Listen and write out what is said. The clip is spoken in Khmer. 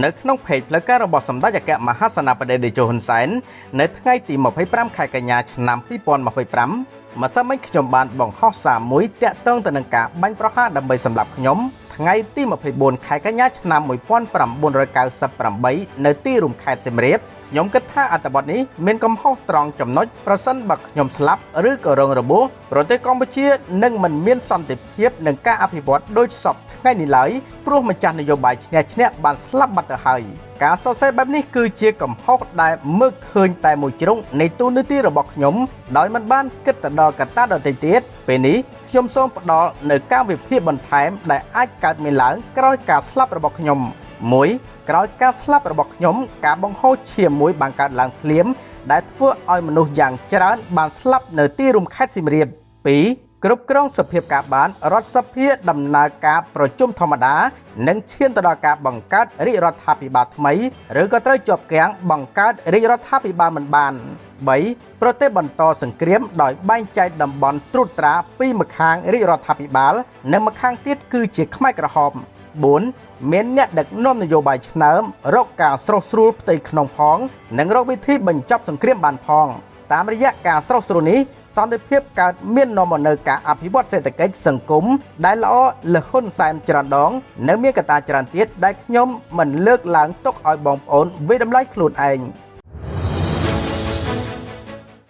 នៅក្នុងเพจផ្លូវការរបស់សម្ដេចអគ្គមហាសេនាបតីតេជោហ៊ុនសែននៅថ្ងៃទី25ខែកញ្ញាឆ្នាំ2025ម្សិលមិញខ្ញុំបានបង្ហោះសារមួយតាក់ទងទៅនឹងការបាញ់ប្រហារដើម្បីសម្លាប់ខ្ញុំថ្ងៃទី24ខែកញ្ញាឆ្នាំ1998នៅទីរួមខេត្តសៀមរាបខ្ញុំគិតថាអត្ថបទនេះមានកំហុសត្រង់ចំណុចប្រសិនបើខ្ញុំស្លាប់ឬក៏រងរបួសប្រទេសកម្ពុជានឹងមិនមានសន្តិភាពនិងការអភិវឌ្ឍដូចសពថ្ងៃនេះឡើយព្រោះម្ចាស់នយោបាយឈ្នះបានស្លាប់បាត់ទៅហើយការសរសេរបែបនេះគឺជាកំហុសដែលមើលឃើញតែមួយជ្រុងនៃទូនីតិរបស់ខ្ញុំដោយមិនបានគិតទៅដល់កត្តាដទៃទៀតពេលនេះខ្ញុំសូមផ្ដល់នៅការវិភាគបន្ថែមដែលអាចកើតមានឡើងក្រោយការស្លាប់របស់ខ្ញុំ1ក្រោយការស្លាប់របស់ខ្ញុំការបង្ហូរឈាមមួយបានកើតឡើងភ្លាមដែលធ្វើឲ្យមនុស្សយ៉ាងច្រើនបានស្លាប់នៅទីរួមខេត្តសៀមរាប2គ្រប់គ្រងសភាពការបានរដ្ឋសភាដំណើរការប្រជុំធម្មតានិងឈានទៅដល់ការបង្កើតរាជរដ្ឋាភិបាលថ្មីឬក៏ត្រូវជាប់គាំងបង្កើតរាជរដ្ឋាភិបាលមិនបាន3ប្រទេសបន្តសង្គ្រាមដោយបែងចែកតំបន់ត្រួតត្រាពីម្ខាងរាជរដ្ឋាភិបាលនិងម្ខាងទៀតគឺជាខ្មែរក្រហម4មានអ្នកដឹកនាំនយោបាយឆ្នើមរកការស្រោះស្រួលផ្ទៃក្នុងផងនិងរកវិធីបញ្ចប់សង្គ្រាមបានផងតាមរយៈការស្រោះស្រួលនេះសន្តិភាពកើតមាននាំមកនូវការអភិវឌ្ឍសេដ្ឋកិច្ចសង្គមដែលល្អលហ៊ុនសែនច្រើនដងនៅមានកត្តាច្រើនទៀតដែលខ្ញុំមិនលើកឡើងទុកឲ្យបងប្អូនវិតម្លៃខ្លួនឯង